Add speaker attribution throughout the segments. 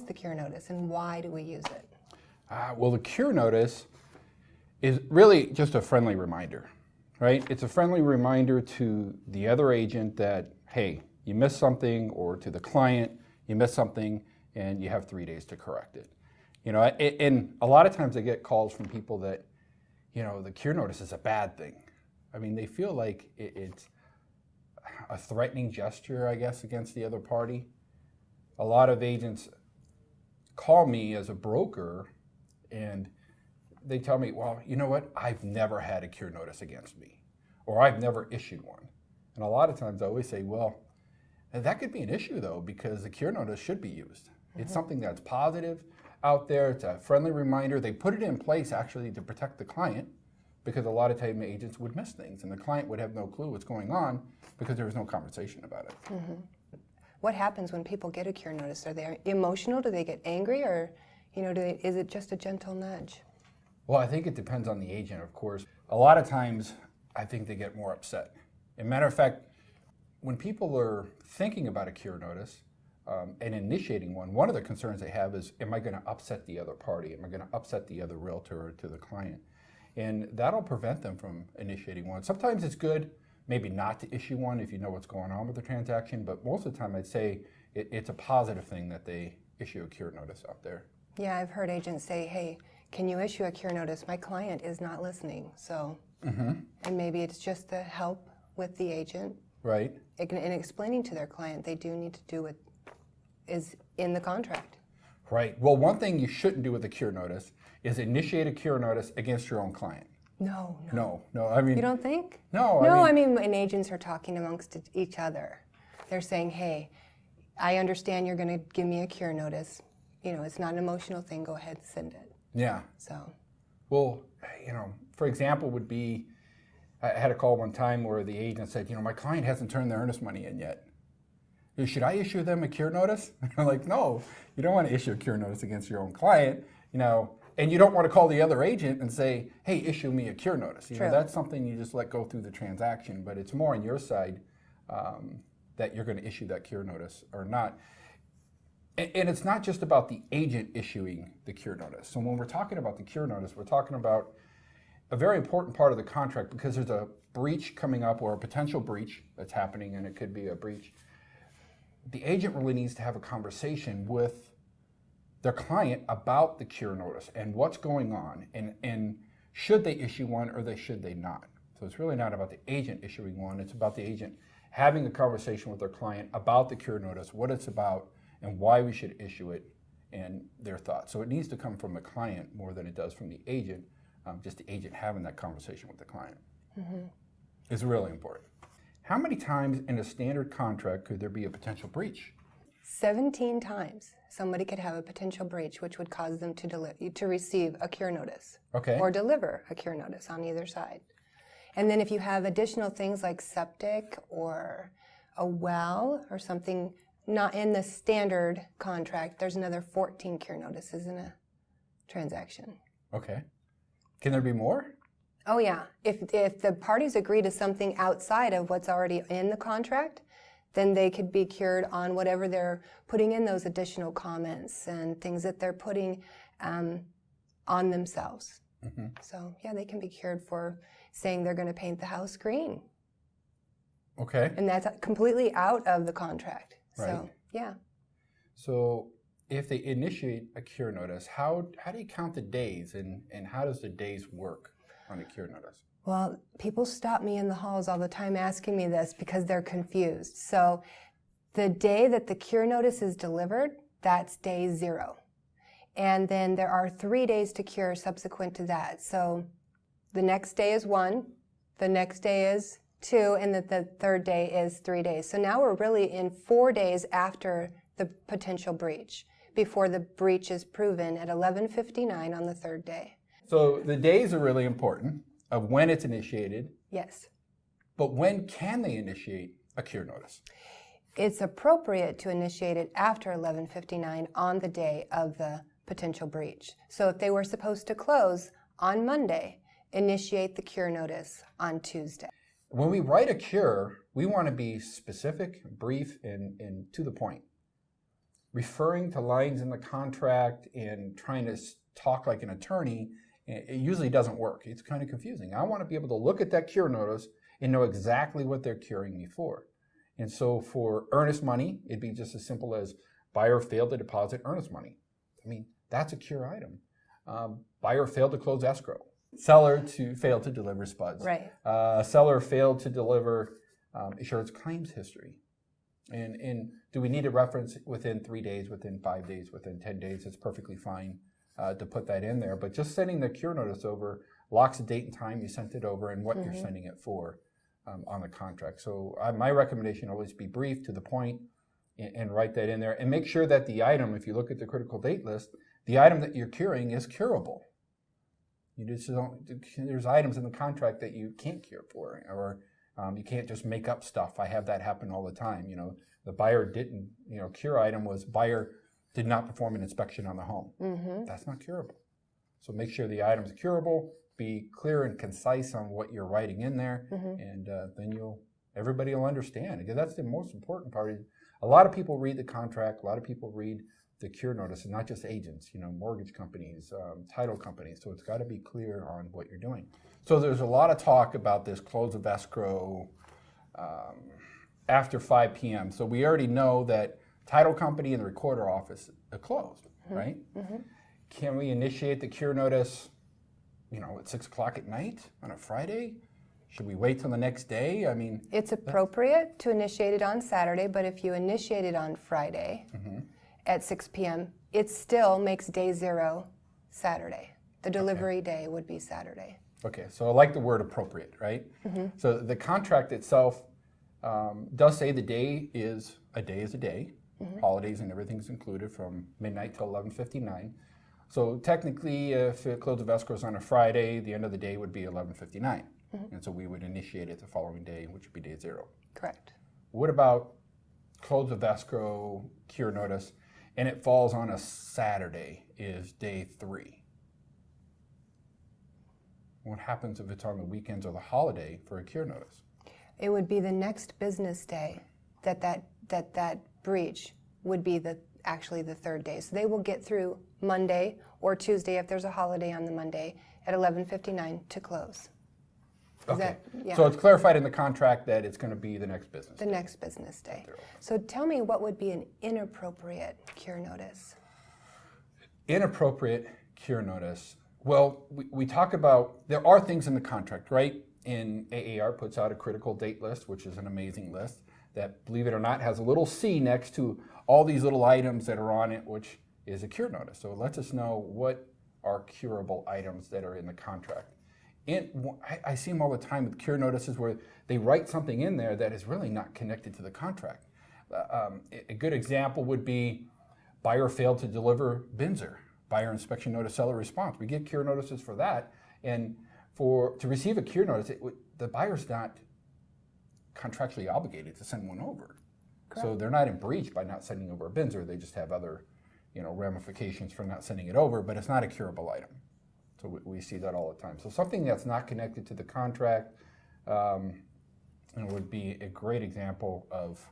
Speaker 1: is the cure notice and why do we use it?
Speaker 2: Well, the cure notice is really just a friendly reminder, right? It's a friendly reminder to the other agent that, hey, you missed something, or to the client, you missed something, and you have 3 days to correct it. You know, and a lot of times I get calls from people that, you know, the cure notice is a bad thing. I mean, they feel like it's a threatening gesture, I guess, against the other party. A lot of agents call me as a broker and they tell me, well, you know what, I've never had a cure notice against me, or I've never issued one. And a lot of times I always say, well, that could be an issue though, because the cure notice should be used. It's something that's positive out there. It's a friendly reminder. They put it in place actually to protect the client, because a lot of time agents would miss things and the client would have no clue what's going on because there was no conversation about it.
Speaker 1: What happens when people get a cure notice? Are they emotional? Do they get angry? Or, you know, is it just a gentle nudge?
Speaker 2: Well, I think it depends on the agent, of course. A lot of times, I think they get more upset. As a matter of fact, when people are thinking about a cure notice and initiating one of the concerns they have is, am I going to upset the other party? Am I going to upset the other realtor or to the client? And that'll prevent them from initiating one. Sometimes it's good maybe not to issue one if you know what's going on with the transaction, but most of the time I'd say it's a positive thing that they issue a cure notice out there.
Speaker 1: Yeah, I've heard agents say, hey, can you issue a cure notice? My client is not listening. So, and maybe it's just to help with the agent.
Speaker 2: Right.
Speaker 1: In explaining to their client they do need to do what is in the contract.
Speaker 2: Right. Well, one thing you shouldn't do with a cure notice is initiate a cure notice against your own client.
Speaker 1: No.
Speaker 2: I mean,
Speaker 1: you don't think?
Speaker 2: No.
Speaker 1: I mean, when agents are talking amongst each other, they're saying, hey, I understand you're going to give me a cure notice. You know, it's not an emotional thing. Go ahead and send it.
Speaker 2: Yeah.
Speaker 1: So.
Speaker 2: Well, you know, for example, would be, I had a call one time where the agent said, you know, my client hasn't turned their earnest money in yet. Should I issue them a cure notice? I'm like, no, you don't want to issue a cure notice against your own client, you know, and you don't want to call the other agent and say, hey, issue me a cure notice. You know, that's something you just let go through the transaction, but it's more on your side that you're going to issue that cure notice or not. And it's not just about the agent issuing the cure notice. So when we're talking about the cure notice, we're talking about a very important part of the contract, because there's a breach coming up or a potential breach that's happening, and it could be a breach. The agent really needs to have a conversation with their client about the cure notice and what's going on, and should they issue one or should they not. So it's really not about the agent issuing one, it's about the agent having a conversation with their client about the cure notice, what it's about, and why we should issue it, and their thoughts. So it needs to come from the client more than it does from the agent. Just the agent having that conversation with the client is really important. How many times in a standard contract could there be a potential breach?
Speaker 1: 17 times somebody could have a potential breach, which would cause them to receive a cure notice.
Speaker 2: Okay.
Speaker 1: Or deliver a cure notice on either side. And then if you have additional things like septic or a well or something not in the standard contract, there's another 14 cure notices in a transaction.
Speaker 2: Okay. Can there be more?
Speaker 1: Oh yeah. If the parties agree to something outside of what's already in the contract, then they could be cured on whatever they're putting in those additional comments and things that they're putting on themselves. So yeah, they can be cured for saying they're going to paint the house green.
Speaker 2: Okay.
Speaker 1: And that's completely out of the contract.
Speaker 2: Right.
Speaker 1: So yeah.
Speaker 2: So if they initiate a cure notice, how do you count the days, and how does the days work on a cure notice?
Speaker 1: Well, people stop me in the halls all the time asking me this because they're confused. So the day that the cure notice is delivered, that's day 0. And then there are 3 days to cure subsequent to that. So the next day is 1, the next day is 2, and the third day is 3 days. So now we're really in 4 days after the potential breach, before the breach is proven at 11:59 on the 3rd day.
Speaker 2: So the days are really important of when it's initiated.
Speaker 1: Yes.
Speaker 2: But when can they initiate a cure notice?
Speaker 1: It's appropriate to initiate it after 11:59 on the day of the potential breach. So if they were supposed to close on Monday, initiate the cure notice on Tuesday.
Speaker 2: When we write a cure, we want to be specific, brief, and to the point. referring to lines in the contract and trying to talk like an attorney, it usually doesn't work. It's kind of confusing. I want to be able to look at that cure notice and know exactly what they're curing me for. And so for earnest money, it'd be just as simple as buyer failed to deposit earnest money. I mean, that's a cure item. Buyer failed to close escrow. Seller failed to deliver spuds.
Speaker 1: Right.
Speaker 2: Seller failed to deliver insurance claims history. And do we need a reference within 3 days, within 5 days, within 10 days? It's perfectly fine to put that in there. But just sending the cure notice over locks the date and time you sent it over and what you're sending it for on the contract. So my recommendation always be brief, to the point, and write that in there. And make sure that the item, if you look at the critical date list, the item that you're curing is curable. You just don't, there's items in the contract that you can't cure for, or you can't just make up stuff. I have that happen all the time. You know, the buyer didn't, cure item was buyer did not perform an inspection on the home. That's not curable. So make sure the item's curable, be clear and concise on what you're writing in there, and then everybody will understand. Because that's the most important part. A lot of people read the contract, a lot of people read the cure notice, and not just agents, mortgage companies, title companies. So it's got to be clear on what you're doing. So there's a lot of talk about this close of escrow after 5 p.m. So we already know that title company and the recorder office are closed, right? Can we initiate the cure notice, at 6 o'clock at night on a Friday? Should we wait till the next day? I mean,
Speaker 1: it's appropriate to initiate it on Saturday, but if you initiate it on Friday at 6 p.m., it still makes day 0 Saturday. The delivery day would be Saturday.
Speaker 2: Okay, so I like the word appropriate, right? So the contract itself does say the day is a day. Holidays and everything's included from midnight till 11:59. So technically, if a close of escrow is on a Friday, the end of the day would be 11:59. And so we would initiate it the following day, which would be day 0.
Speaker 1: Correct.
Speaker 2: What about close of escrow, cure notice, and it falls on a Saturday, is day 3? What happens if it's on the weekends or the holiday for a cure notice?
Speaker 1: It would be the next business day that breach would be actually the 3rd day. So they will get through Monday or Tuesday if there's a holiday on the Monday at 11:59 to close.
Speaker 2: Okay. So it's clarified in the contract that it's going to be the next business day.
Speaker 1: The next business day. So tell me, what would be an inappropriate cure notice?
Speaker 2: Inappropriate cure notice. Well, we talk about, there are things in the contract, right? And AAR puts out a critical date list, which is an amazing list that, believe it or not, has a little C next to all these little items that are on it, which is a cure notice. So it lets us know what are curable items that are in the contract. And I see them all the time with cure notices where they write something in there that is really not connected to the contract. A good example would be buyer failed to deliver BINSR, buyer inspection notice, seller response. We get cure notices for that. And to receive a cure notice, the buyer's not contractually obligated to send one over. Correct. So they're not in breach by not sending over a BINSR. They just have other ramifications for not sending it over, but it's not a curable item. So we see that all the time. So something that's not connected to the contract would be a great example of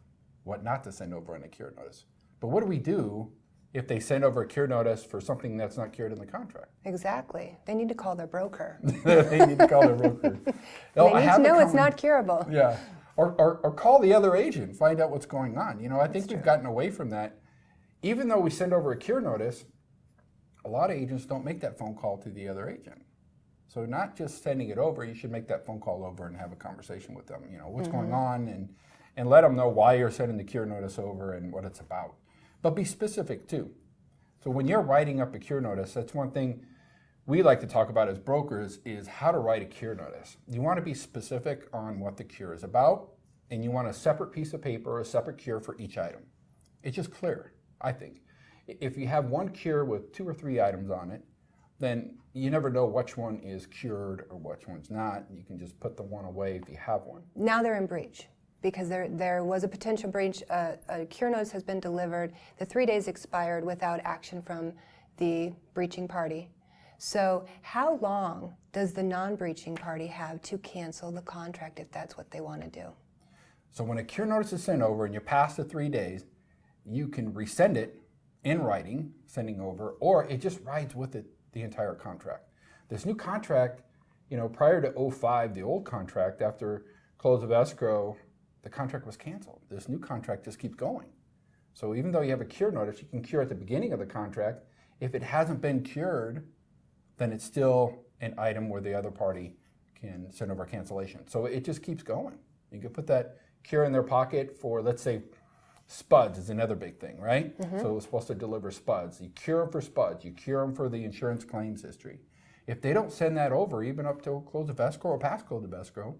Speaker 2: what not to send over in a cure notice. But what do we do if they send over a cure notice for something that's not cured in the contract?
Speaker 1: Exactly. They need to call their broker.
Speaker 2: They need to call their broker.
Speaker 1: They need to know it's not curable.
Speaker 2: Yeah. Or call the other agent, find out what's going on. I think we've gotten away from that. Even though we send over a cure notice, a lot of agents don't make that phone call to the other agent. So not just sending it over, you should make that phone call over and have a conversation with them. What's going on, and let them know why you're sending the cure notice over and what it's about. But be specific too. So when you're writing up a cure notice, that's one thing we like to talk about as brokers, is how to write a cure notice. You want to be specific on what the cure is about, and you want a separate piece of paper, a separate cure for each item. It's just clear, I think. If you have one cure with 2 or 3 items on it, then you never know which one is cured or which one's not. You can just put the one away if you have one.
Speaker 1: Now they're in breach because there was a potential breach. A cure notice has been delivered. The 3 days expired without action from the breaching party. So how long does the non-breaching party have to cancel the contract if that's what they want to do?
Speaker 2: So when a cure notice is sent over and you're past the 3 days, you can rescind it in writing, sending over, or it just rides with it the entire contract. This new contract, prior to 05, the old contract, after close of escrow, the contract was canceled. This new contract just keeps going. So even though you have a cure notice, you can cure at the beginning of the contract. If it hasn't been cured, then it's still an item where the other party can send over cancellation. So it just keeps going. You can put that cure in their pocket for, let's say, spuds is another big thing, right? So it was supposed to deliver spuds. You cure them for spuds. You cure them for the insurance claims history. If they don't send that over, even up to close of escrow or past close of escrow,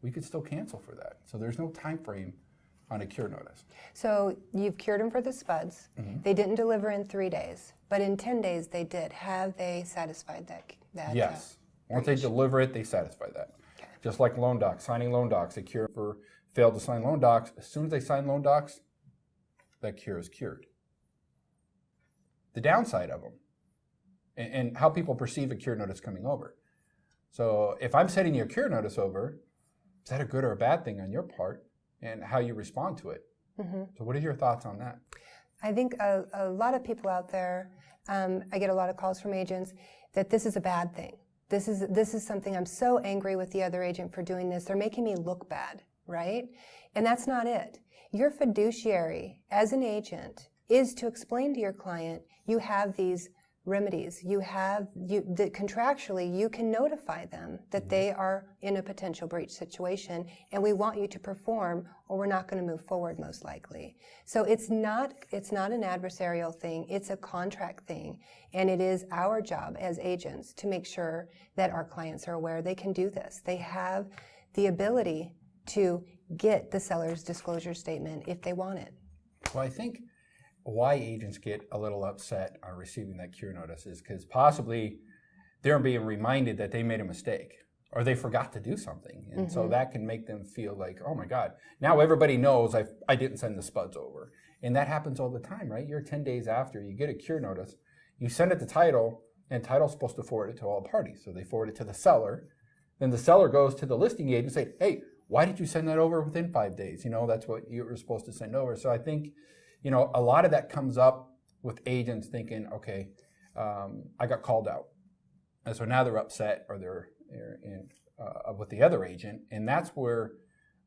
Speaker 2: we could still cancel for that. So there's no time frame on a cure notice.
Speaker 1: So you've cured them for the spuds. They didn't deliver in 3 days, but in 10 days they did. Have they satisfied that?
Speaker 2: Yes. Once they deliver it, they satisfy that.
Speaker 1: Okay.
Speaker 2: Just like loan docs, signing loan docs, they cure for failed to sign loan docs. As soon as they sign loan docs, that cure is cured. The downside of them, and how people perceive a cure notice coming over. So if I'm sending you a cure notice over, is that a good or a bad thing on your part, and how you respond to it? So what are your thoughts on that?
Speaker 1: I think a lot of people out there, I get a lot of calls from agents that this is a bad thing. This is something, I'm so angry with the other agent for doing this. They're making me look bad, right? And that's not it. Your fiduciary as an agent is to explain to your client, you have these remedies. That contractually, you can notify them that they are in a potential breach situation, and we want you to perform, or we're not going to move forward most likely. So it's not an adversarial thing. It's a contract thing, and it is our job as agents to make sure that our clients are aware they can do this. They have the ability to get the seller's disclosure statement if they want it.
Speaker 2: Well, I think why agents get a little upset on receiving that cure notice is because possibly they're being reminded that they made a mistake or they forgot to do something. And so that can make them feel like, oh my God, now everybody knows I didn't send the spuds over. And that happens all the time, right? You're 10 days after, you get a cure notice, you send it to title, and title's supposed to forward it to all parties. So they forward it to the seller. Then the seller goes to the listing agent and say, hey, why did you send that over within 5 days? That's what you were supposed to send over. So I think, a lot of that comes up with agents thinking, okay, I got called out. And so now they're upset or they're in, with the other agent. And that's where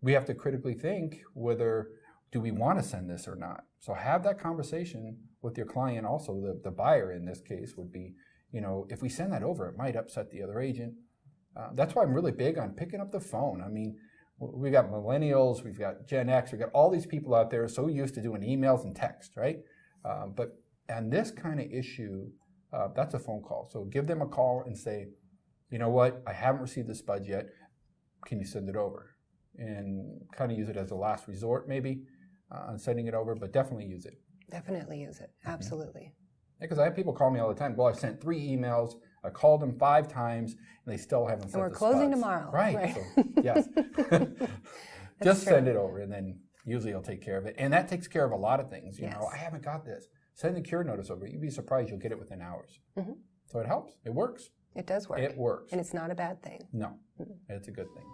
Speaker 2: we have to critically think whether do we want to send this or not. So have that conversation with your client also. The buyer in this case would be, if we send that over, it might upset the other agent. That's why I'm really big on picking up the phone. I mean, we got millennials, we've got Gen X, we've got all these people out there so used to doing emails and text, right? But on this kind of issue, that's a phone call. So give them a call and say, you know what, I haven't received the spuds yet. Can you send it over? And kind of use it as a last resort maybe on sending it over, but definitely use it.
Speaker 1: Definitely use it. Absolutely.
Speaker 2: Because I have people call me all the time. Well, I've sent 3 emails. I called them 5 times, and they still haven't sent the
Speaker 1: And we're closing
Speaker 2: spuds.
Speaker 1: tomorrow.
Speaker 2: Right. So, yes. Just
Speaker 1: true.
Speaker 2: send it over, and then usually I'll take care of it. And that takes care of a lot of things.
Speaker 1: Yes.
Speaker 2: I haven't got this. Send the cure notice over. You'd be surprised you'll get it within hours. So it helps. It works.
Speaker 1: It does work.
Speaker 2: It works.
Speaker 1: And it's not a bad thing.
Speaker 2: No, it's a good thing.